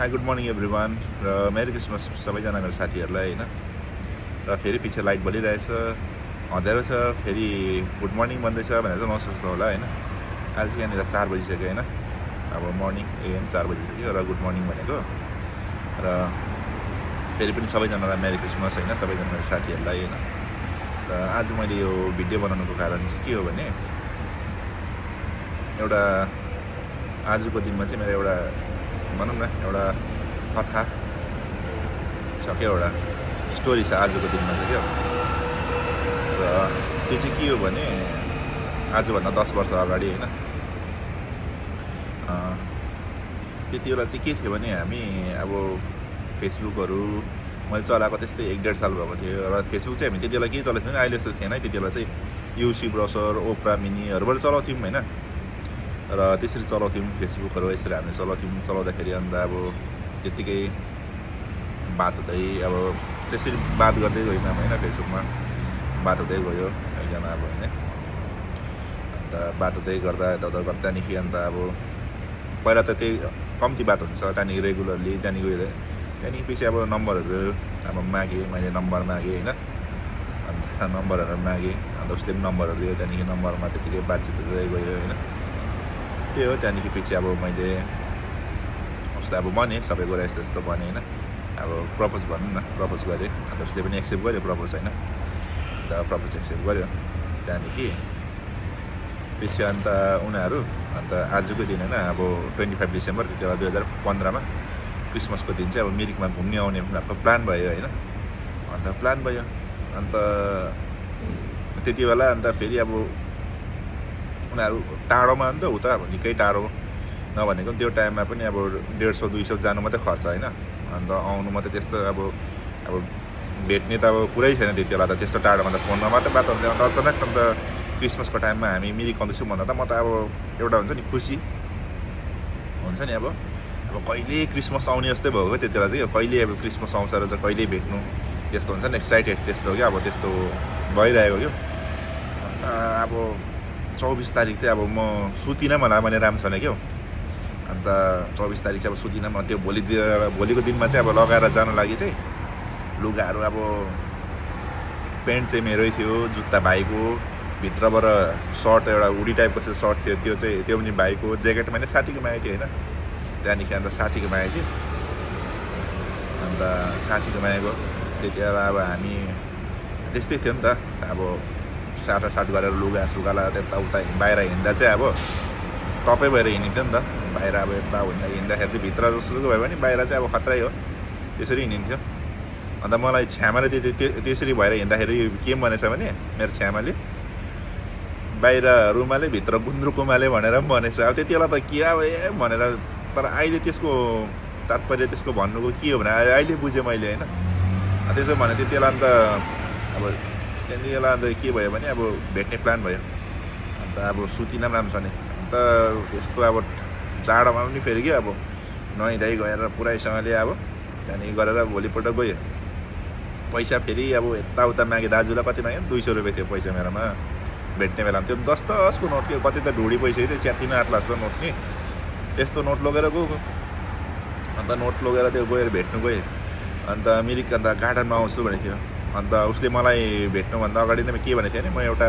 High good morning everyone र मेरी Christmas सबैजना मेरो साथीहरूलाई होइन। र फेरि पछि लाइट बलिरहेछ, अँध्यारो छ, फेरि गुड मर्निङ भन्दैछ भनेर चाहिँ नसोच्नु होला होइन। आज चाहिँ यहाँनिर 4 बजिसक्यो होइन, अब मर्निङ एएम 4 बजिसक्यो र गुड मर्निङ भनेको। र फेरि पनि सबैजनालाई मेरी क्रिसमस होइन, सबैजना मेरो साथीहरूलाई होइन। र आज मैले यो भिडियो बनाउनुको कारण चाहिँ के हो भने, एउटा आजको दिनमा चाहिँ मेरो एउटा भनौँ न एउटा कथा छ क्या, एउटा स्टोरी छ आजको दिनमा चाहिँ क्या। र त्यो चाहिँ के हो भने आजभन्दा 10 वर्ष अगाडि होइन, त्यति बेला चाहिँ के थियो भने हामी अब फेसबुकहरू मैले चलाएको त्यस्तै 1-1.5 साल भएको थियो। र फेसबुक चाहिँ हामी त्यति बेला के चलाएको थियौँ अहिले जस्तो थिएन। त्यति बेला चाहिँ युसी ब्राउजर, ओपरा मिनीहरूबाट चलाउँथ्यौँ होइन। र त्यसरी चलाउँथ्यौँ फेसबुकहरू, यसरी हामी चलाउँथ्यौँ। चलाउँदाखेरि अन्त अब त्यत्तिकै बात हुँदै अब त्यसरी बात गर्दै गयौँ होइन, फेसबुकमा बात हुँदै गयो एकजना अब होइन। अन्त बात हुँदै गर्दा यताउता गर्दा त्यहाँदेखि अन्त अब पहिला त त्यही कम्ती बात हुन्छ, त्यहाँदेखि रेगुलरली त्यहाँदेखि गयो। त्यहाँदेखि पछि अब नम्बरहरू अब मागेँ, मैले नम्बर मागेँ होइन। अन्त नम्बरहरू मागेँ, अन्त उसले पनि नम्बरहरू दियो। त्यहाँदेखि नम्बरमा त्यत्तिकै बातचित हुँदै गयो होइन। त्यही हो। त्यहाँदेखि पछि अब मैले उसलाई अब भनेँ सबै कुरा यस्तो यस्तो भनेँ होइन। अब प्रपोज भनौँ न, प्रपोज गरेँ। अन्त उसले पनि एक्सेप्ट गर्यो प्रपोज होइन। अन्त प्रपोज एक्सेप्ट गर्यो। त्यहाँदेखि पछि अन्त उनीहरू अन्त आजको दिन होइन, अब 25 डिसेम्बर त्यति बेला 2015मा क्रिसमसको दिन चाहिँ अब मिरिकमा घुम्ने आउने उनीहरूको प्लान भयो होइन। अन्त प्लान भयो। अन्त त्यति बेला अन्त फेरि अब उनीहरू टाढोमा अन्त उता अब निकै टाढो नभनेको त्यो टाइममा पनि अब 150-200 जानु मात्रै खर्च होइन। अन्त आउनु मात्रै त्यस्तो अब भेट्ने त अब कुरै छैन त्यति बेला त। त्यस्तो टाढोमा त फोनमा मात्रै बात हुन्थ्यो। अन्त अचानक अन्त क्रिसमसको टाइममा हामी मिरिक आउँदैछौँ भन्दा त म त अब एउटा हुन्छ नि खुसी हुन्छ नि। अब कहिले क्रिसमस आउने जस्तै भएको त्यति बेला चाहिँ, कहिले अब क्रिसमस आउँछ र चाहिँ कहिले भेट्नु त्यस्तो हुन्छ नि, एक्साइटेड त्यस्तो क्या। अब त्यस्तो भइरहेको क्या। अन्त अब 24 तारिक चाहिँ अब म सुतिनँ, मलाई भने राम्रो छैन क्या। अन्त 24 तारिक चाहिँ अब सुतिनँ म। त्यो भोलिको दिनमा चाहिँ अब लगाएर जानु लागि चाहिँ लुगाहरू अब पेन्ट चाहिँ मेरै थियो, जुत्ता भाइको, भित्रबाट सर्ट एउटा हुडी टाइपको चाहिँ सर्ट थियो, त्यो पनि भाइको, ज्याकेट मैले साथीको मागेको थिएँ होइन। त्यहाँदेखि अन्त साथीको मागेको थिएँ। अन्त साथीको मागेको त्यति बेला अब हामी त्यस्तै थियो नि त। अब साटासाट गरेर लुगा सुगा लगाएर यताउता बाहिर हिँड्दा चाहिँ अब टपै भएर हिँडिन्थ्यो नि त। बाहिर अब यता हिँड्दाखेरि चाहिँ भित्र जस्तो भयो भने बाहिर चाहिँ अब खतरै हो, त्यसरी हिँडिन्थ्यो। अन्त मलाई छ्यामाले त्यसरी भएर हिँड्दाखेरि के भनेछ भने, मेरो छ्यामाले बाहिर रुमाले भित्र गुन्द्रुक उमाले भनेर पनि भनेछ। अब त्यति बेला त के अब भनेर, तर अहिले त्यसको तात्पर्य त्यसको भन्नुको के हो भने अहिले बुझेँ मैले होइन। त्यसो भने त्यति बेला अन्त अब त्यति बेला अन्त के भयो भने अब भेट्ने प्लान भयो। अन्त अब सुतिन पनि राम्रो छ नि। अन्त त्यस्तो अब जाडोमा पनि फेरि के अब नुहाइधुवाइ गएर पुरैसँगले अब त्यहाँदेखि गरेर भोलिपल्ट गयो। पैसा फेरि अब यताउता मागेँ, दाजुलाई कति मागेँ, 200 रुपियाँ थियो पैसा मेरोमा भेट्ने बेलामा। त्यो 10-10को नोट थियो, कति त ढुडी पैसा थियो, च्यातिन 8 लाख नोट नि। त्यस्तो नोट लगेर गएको। अन्त नोट लगेर त्यो गएर भेट्नु गएँ। अन्त मिरिक अन्त गार्डनमा आउँछु भनेको थियो। अन्त उसले मलाई भेट्नुभन्दा अगाडि नै के भनेको थियो भने, म एउटा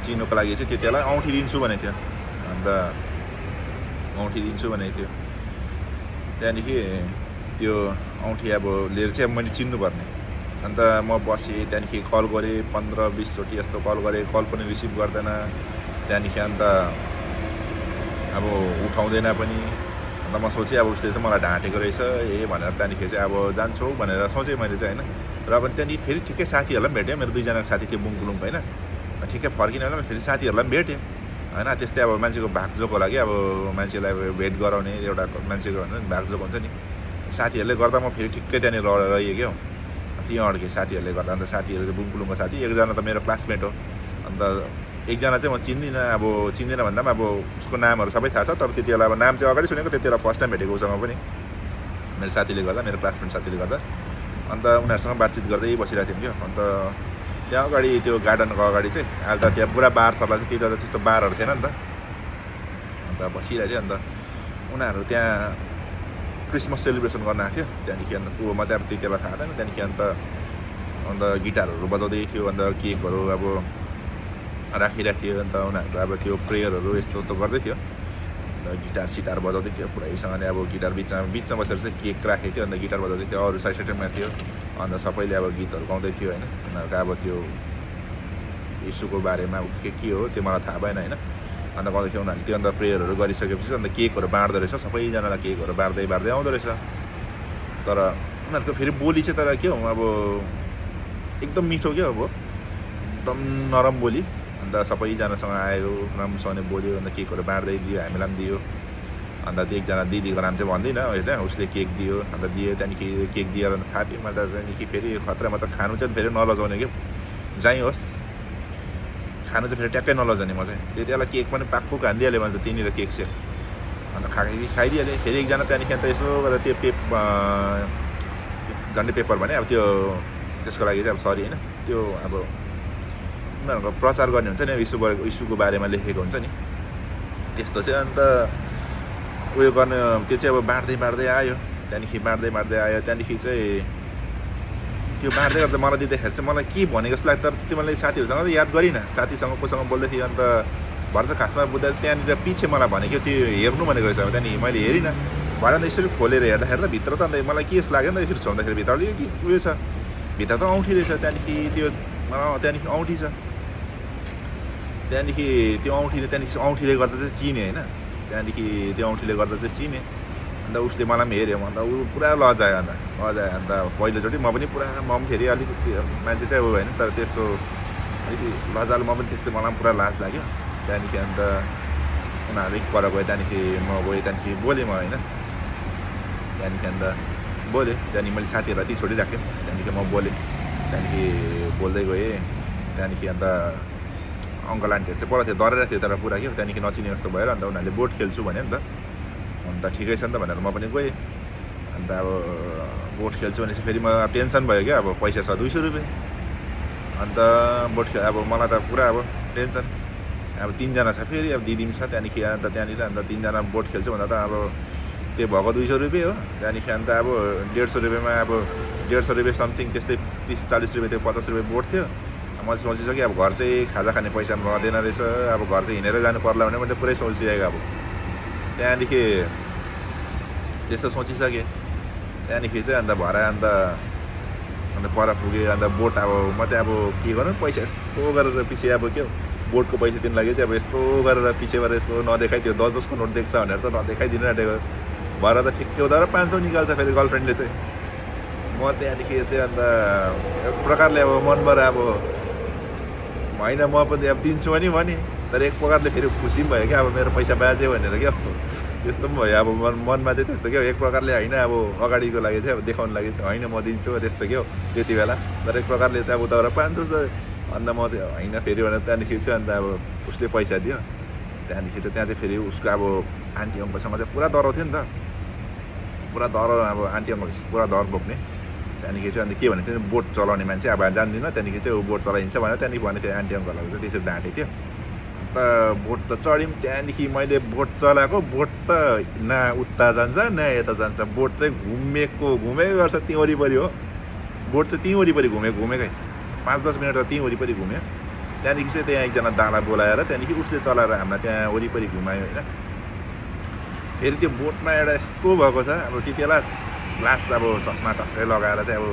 चिनोको लागि चाहिँ त्यति बेला औँठी दिन्छु भनेको थियो। अन्त औँठी दिन्छु भनेको थियो। त्यहाँदेखि त्यो औँठी अब लिएर चाहिँ अब मैले चिन्नुपर्ने। अन्त म बसेँ। त्यहाँदेखि कल गरेँ, 15-20 चोटि जस्तो कल गरेँ, कल पनि रिसिभ गर्दैन। त्यहाँदेखि अन्त अब उठाउँदैन पनि। अन्त म सोचेँ अब उसले चाहिँ मलाई ढाँटेको रहेछ भनेर। त्यहाँदेखि चाहिँ अब जान्छौ भनेर सोचेँ मैले चाहिँ होइन। र पनि त्यहाँदेखि फेरि ठिकै साथीहरूलाई पनि भेट्यो, मेरो 2जनाको साथी थियो बुङकुलुङको होइन। ठिकै फर्किने बेलामा फेरि साथीहरूलाई पनि भेट्यो होइन। त्यस्तै अब मान्छेको भागजोक होला कि, अब मान्छेलाई भेट गराउने एउटा मान्छेको हुन्छ नि भागजोक हुन्छ नि। साथीहरूले गर्दा म फेरि ठिक्कै त्यहाँनिर रहिएँ क्या। त्यहीँ अड्केँ साथीहरूले गर्दा। अन्त साथीहरू चाहिँ बुङकुलुङको साथी, एकजना त मेरो क्लासमेट हो। अन्त एकजना चाहिँ म चिन्दिनँ। अब चिन्दिनँ भन्दा पनि अब उसको नामहरू सबै थाहा छ, तर त्यति बेला अब नाम चाहिँ अगाडि सुनेको, त्यति बेला फर्स्ट टाइम भेटेको उसँग पनि मेरो साथीले गर्दा, मेरो क्लासमेट साथीले गर्दा। अन्त उनीहरूसँग बातचित गर्दै बसिरहेको थियौँ क्या। अन्त त्यहाँ अगाडि त्यो गार्डनको अगाडि चाहिँ अहिले त त्यहाँ पुरा बार सर्ला थियो, त्यति बेला त्यस्तो बारहरू थिएन नि त। अन्त बसिरहेको थियो। अन्त उनीहरू त्यहाँ क्रिसमस सेलिब्रेसन गर्न आएको थियो त्यहाँदेखि अन्त को चाहिँ अब त्यति बेला थाहा थिएन त्यहाँदेखि अन्त गिटारहरू बजाउँदै थियो अन्त केकहरू अब राखिरहेको थियो अन्त उनीहरूको अब त्यो प्रेयरहरू यस्तो गर्दै थियो अन्त गिटार सिटार बजाउँदै थियो पुरैसँगले अब गिटार बिचमा बसेर चाहिँ केक राखेको थियो अन्त गिटार बजाउँदै थियो अरू साइडमा थियो अन्त सबैले अब गीतहरू गाउँदै थियो होइन उनीहरूको अब त्यो यीशुको बारेमा के हो त्यो मलाई थाहा भएन होइन अन्त गाउँदै थियो उनीहरूले त्यो अन्त प्रेयरहरू गरिसकेपछि अन्त केकहरू बाँड्दो रहेछ सबैजनालाई केकहरू बाँड्दै आउँदो रहेछ तर उनीहरूको फेरि बोली चाहिँ तर के हो अब एकदम मिठो क्या अब एकदम नरम बोली अन्त सबैजनासँग आयो राम्रोसँगले बोल्यो अन्त केकहरू बाँड्दै दियो हामीलाई पनि दियो अन्त त्यो एकजना दिदीको नाम चाहिँ भन्दिनँ होइन उसले केक दियो अन्त दियो त्यहाँदेखि केक दिएर अन्त थाप्यो मैले त त्यहाँदेखि फेरि खतरा त खानु चाहिँ फेरि नलजाउने क्या जहीँ होस् खानु चाहिँ फेरि ट्याक्कै नलजाउने म चाहिँ त्यति बेला केक पनि पाक्को हानिदिइहालेँ मैले त त्यहीँनिर केक सेक अन्त खाइदिइहालेँ फेरि एकजना त्यहाँदेखि अन्त यसो गरेर त्यो झन्डै पेपर भने अब त्यो त्यसको लागि चाहिँ अब सरी होइन त्यो अब उनीहरूको प्रचार गर्ने हुन्छ नि यीशुको बारेमा लेखेको हुन्छ नि त्यस्तो चाहिँ अन्त उयो गर्ने त्यो चाहिँ अब बाँड्दै आयो त्यहाँदेखि बाँड्दै आयो त्यहाँदेखि चाहिँ त्यो बाँड्दै गर्दा मलाई दिँदाखेरि चाहिँ मलाई के भनेको जस्तो लाग्छ तर त्यो मैले साथीहरूसँग त याद गरिनँ साथीसँग कोसँग बोल्दै थिएँ अन्त भएर चाहिँ खासमा बुझ्दा त्यहाँनिर पछि मलाई भनेको त्यो हेर्नु भनेको रहेछ त्यहाँदेखि मैले हेरिनँ भएर अन्त यसरी खोलेर हेर्दाखेरि त भित्र त अन्त मलाई के जस्तो लाग्यो नि त यसरी छोड्दाखेरि भित्र अलिकति उयो छ भित्र त औँठी रहेछ त्यहाँदेखि त्यो त्यहाँदेखि औँठी छ त्यहाँदेखि त्यो औँठीले गर्दा चाहिँ चिने होइन त्यहाँदेखि त्यो औँठीले गर्दा चाहिँ चिने अन्त उसले मलाई पनि हेऱ्यो अन्त ऊ पुरा लजायो अन्त पहिलोचोटि म पनि पुरा म पनि फेरि अलिकति मान्छे चाहिँ ऊ होइन तर त्यस्तो अलिकति लजालो म पनि त्यस्तो मलाई पनि पुरा लाज लाग्यो त्यहाँदेखि अन्त उनीहरू अलिक पर गयो त्यहाँदेखि म गएँ त्यहाँदेखि बोलेँ म होइन त्यहाँदेखि अन्त बोलेँ त्यहाँदेखि मैले साथीहरूलाई त्यही छोडिराखेँ त्यहाँदेखि म बोलेँ त्यहाँदेखि बोल्दै गएँ त्यहाँदेखि अन्त अङ्कल आन्टीहरू चाहिँ पर थियो डराइरहेको थियो तर पुरा के त्यहाँदेखि नचिने जस्तो भएर अन्त उनीहरूले बोट खेल्छु भन्यो नि त अन्त ठिकै छ नि त भनेर म पनि गएँ अन्त अब बोट खेल्छु भनेपछि फेरि म टेन्सन भयो क्या अब पैसा छ 200 रुपियाँ अन्त बोट अब मलाई त पुरा अब टेन्सन अब 3जना छ फेरि अब दिदी पनि छ त्यहाँदेखि अन्त त्यहाँनिर अन्त 3जना बोट खेल्छु भन्दा त अब त्यो भएको 200 रुपियाँ हो त्यहाँदेखि अन्त अब 150 रुपियाँमा अब 150 रुपियाँ समथिङ त्यस्तै 30-40 रुपियाँ त्यो 50 रुपियाँ बोट थियो म सोचिसकेँ अब घर चाहिँ खाजा खाने पैसा रहँदैन रहेछ अब घर चाहिँ हिँडेर जानु पर्ला भने मैले पुरै सोचिसकेको अब त्यहाँदेखि त्यस्तो सोचिसकेँ त्यहाँदेखि चाहिँ अन्त भएर अन्त पर पुगेँ अन्त बोट अब म चाहिँ अब के गर्नु पैसा यस्तो गरेर पछि अब के हो बोटको पैसा दिनु लागि चाहिँ अब यस्तो गरेर पछिबाट यस्तो नदेखाइदियो 10-10को नोट देख्छ भनेर त नदेखाइदिनु आँटेको भएर त ठिक्कै हुँदा 500 निकाल्छ फेरि गर्लफ्रेन्डले चाहिँ म त्यहाँदेखि चाहिँ अन्त एक प्रकारले अब मनबाट अब होइन म पनि अब दिन्छु भने तर एक प्रकारले फेरि खुसी पनि भयो क्या अब मेरो पैसा बाँच्यो भनेर क्या त्यस्तो पनि भयो अब मनमा चाहिँ त्यस्तो क्या एक प्रकारले होइन अब अगाडिको लागि चाहिँ अब देखाउनु लागि चाहिँ होइन म दिन्छु त्यस्तो क्या त्यति बेला तर एक प्रकारले चाहिँ अब उताबाट 500 छ अन्त म चाहिँ होइन फेरि भनेर त्यहाँदेखि चाहिँ अन्त अब उसले पैसा दियो त्यहाँदेखि चाहिँ त्यहाँ चाहिँ फेरि उसको अब आन्टी अङ्कलसँग चाहिँ पुरा डराउ थियो नि त पुरा डर अब आन्टी अङ्कल पुरा डर बोक्ने त्यहाँदेखि चाहिँ अन्त के भनेको थियो बोट चलाउने मान्छे अब जान्दिनँ त्यहाँदेखि चाहिँ ऊ बोट चलाइन्छ भनेर त्यहाँदेखि भनेको थियो आन्टी अङ्कलहरू चाहिँ त्यसरी ढाँटेको थियो अन्त बोट त चढ्यौँ त्यहाँदेखि मैले बोट चलाएको बोट त न उता जान्छ न यता जान्छ बोट चाहिँ घुमेकै गर्छ त्यहीँ वरिपरि हो बोट चाहिँ त्यहीँ वरिपरि घुमेकै 5-10 मिनट त त्यहीँ वरिपरि घुम्यो त्यहाँदेखि चाहिँ त्यहाँ एकजना दादा बोलाएर त्यहाँदेखि उसले चलाएर हामीलाई त्यहाँ वरिपरि घुमायो होइन फेरि त्यो बोटमा एउटा यस्तो भएको छ अब त्यति बेला ग्लास अब चस्मा टक्कै लगाएर चाहिँ अब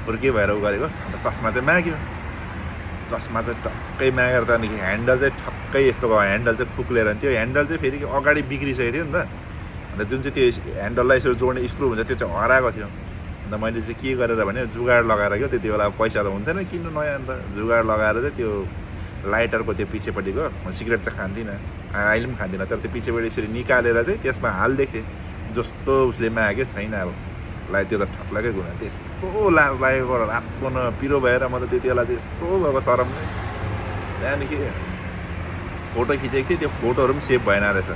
फुर्के भएर उ गरेको अन्त चस्मा चाहिँ माग्यो चस्मा चाहिँ टक्कै मागेर त्यहाँदेखि ह्यान्डल चाहिँ ठक्कै यस्तो भयो ह्यान्डल चाहिँ खुक्लेर त्यो ह्यान्डल चाहिँ फेरि अगाडि बिग्रिसकेको थियो नि त अन्त जुन चाहिँ त्यो ह्यान्डललाई यसरी जोड्ने स्क्रु हुन्छ त्यो चाहिँ हराएको थियो अन्त मैले चाहिँ के गरेर भने जुगाड लगाएर क्या त्यति बेला पैसा त हुन्थेन किन्नु नयाँ अन्त जुगाड लगाएर चाहिँ त्यो लाइटरको त्यो पछिपट्टिको म सिगरेट चाहिँ खान्दिनँ अहिले पनि खान्दिनँ तर त्यो पछिपट्टि यसरी निकालेर चाहिँ त्यसमा हालिदिएको थिएँ जस्तो उसले माग्यो छैन अब लाई त्यो त ठक्लाकै घुम्यो त्यस्तो लाज लागेको रातो न पिरो भएर म त त्यति बेला चाहिँ यस्तो भएको शरमले त्यहाँदेखि फोटो खिचेको थिएँ त्यो फोटोहरू पनि सेभ भएन रहेछ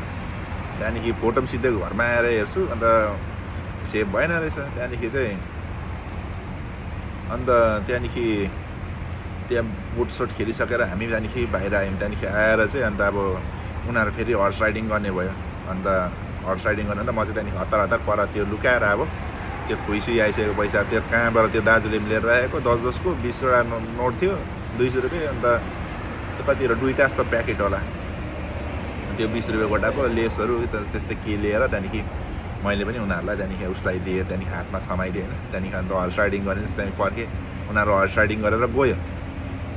त्यहाँदेखि फोटो पनि सिधै घरमा आएर हेर्छु अन्त सेभ भएन रहेछ त्यहाँदेखि चाहिँ अन्त त्यहाँदेखि त्यहाँ बोटसोट खेलिसकेर हामी त्यहाँदेखि बाहिर आयौँ त्यहाँदेखि आएर चाहिँ अन्त अब उनीहरू फेरि हर्स राइडिङ गर्ने भयो अन्त हर्स राइडिङ गर्न त म चाहिँ त्यहाँदेखि हतार हतार पर त्यो लुकाएर अब त्यो खुइसी आइसकेको पैसा त्यो कहाँबाट त्यो दाजुले लिएर राखेको 10-10को 20वटा नोट थियो 200 रुपियाँ अन्त त्यो कतिवटा 2टा जस्तो प्याकेट होला त्यो 20 रुपियाँ गोटाको लेसहरू त्यस्तै के लिएर त्यहाँदेखि मैले पनि उनीहरूलाई त्यहाँदेखि उसलाई दिएँ त्यहाँदेखि हातमा थमाइदिएँ होइन त्यहाँदेखि अन्त हर्स राइडिङ गरेँ त्यहाँदेखि फर्केँ उनीहरू हर्स राइडिङ गरेर गयो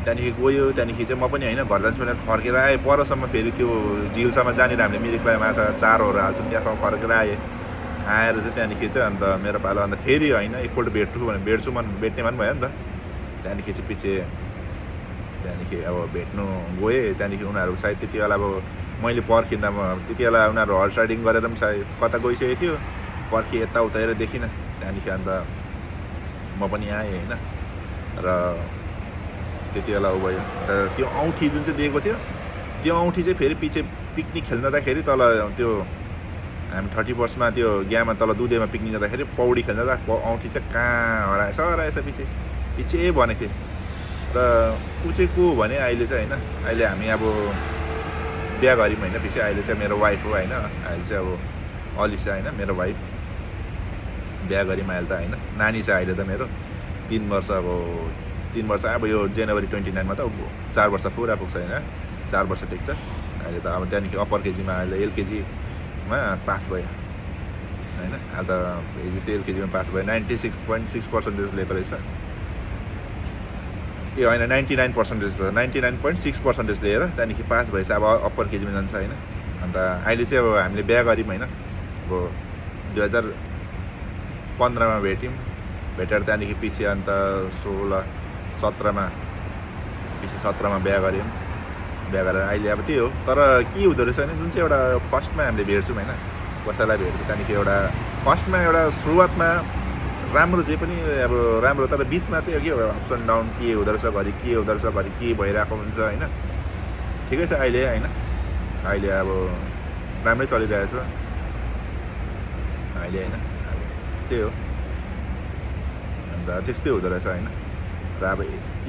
त्यहाँदेखि चाहिँ म पनि होइन घर जान्छु भनेर फर्केर आएँ परसम्म फेरि त्यो झिलसम्म जहाँनिर हामीले मिरिकलाई माछा चारोहरू हाल्छौँ त्यहाँसम्म फर्केर आएर चाहिँ त्यहाँदेखि चाहिँ अन्त मेरो पालो अन्त फेरि होइन एकपल्ट भेट्छु मन भेट्ने मन भयो नि त त्यहाँदेखि चाहिँ पछि त्यहाँदेखि अब भेट्नु गएँ त्यहाँदेखि उनीहरू सायद त्यति बेला अब मैले पर्खिँदा त्यति बेला उनीहरू हर्स राइडिङ गरेर पनि सायद कता गइसकेको थियो पर्खेँ यताउता हेरेर देखिनँ त्यहाँदेखि अन्त म पनि आएँ होइन र त्यति बेला उ भयो त्यो औँठी जुन चाहिँ दिएको थियो त्यो औँठी चाहिँ फेरि पछि पिकनिक खेल्न जाँदाखेरि तल त्यो हामी 31मा त्यो ग्यामा तल दुधेमा पिकनिक जाँदाखेरि पौडी खेल्न जाँदा औँठी चाहिँ कहाँ हराएछ पछि भनेको थिएँ र ऊ चाहिँ को भने अहिले चाहिँ होइन अहिले हामी अब बिहा गऱ्यौँ होइन पछि अहिले चाहिँ मेरो वाइफ हो होइन अहिले चाहिँ अब अलिसा होइन मेरो वाइफ बिहा गऱ्यौँ अहिले त होइन नानी चाहिँ अहिले त मेरो 3 वर्ष अब यो जनवरी 29मा त 4 वर्ष पुरा पुग्छ होइन 4 वर्ष टेक्छ अहिले त अब त्यहाँदेखि अप्पर केजीमा अहिले एलकेजीमा पास भयो होइन अहिले त हिजो चाहिँ एलकेजीमा पास भयो 96.6% लिएको रहेछ ए होइन 99% 99.6% लिएर त्यहाँदेखि पास भएछ अब अप्पर केजीमा जान्छ होइन अन्त अहिले चाहिँ अब हामीले बिहा गऱ्यौँ होइन अब 2015मा भेटेर त्यहाँदेखि पछि अन्त 17मा बिहा गऱ्यौँ बिहा गरेर अहिले अब त्यही हो तर के हुँदो रहेछ भने जुन चाहिँ एउटा फर्स्टमा हामीले भेट्छौँ होइन कसैलाई भेट्छौँ त्यहाँदेखि एउटा फर्स्टमा एउटा सुरुवातमा राम्रो जे पनि अब राम्रो तर बिचमा चाहिँ के अप्स एन्ड डाउन के हुँदो रहेछ घरि के हुँदो रहेछ घरि के भइरहेको हुन्छ होइन ठिकै छ अहिले होइन अहिले अब राम्रै चलिरहेछ अहिले होइन त्यही हो अन्त त्यस्तै हुँदो रहेछ होइन र अब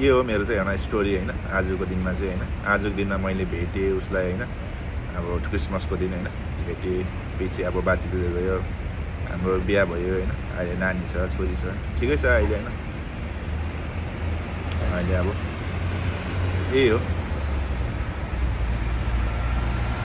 यो हो मेरो चाहिँ एउटा स्टोरी होइन आजको दिनमा चाहिँ होइन आजको दिनमा मैले भेटेँ उसलाई होइन अब क्रिसमसको दिन होइन भेटेँ पछि अब बातचित गयो हाम्रो बिहा भयो होइन अहिले नानी छ छोरी छ ठिकै छ अहिले होइन अहिले अब यही हो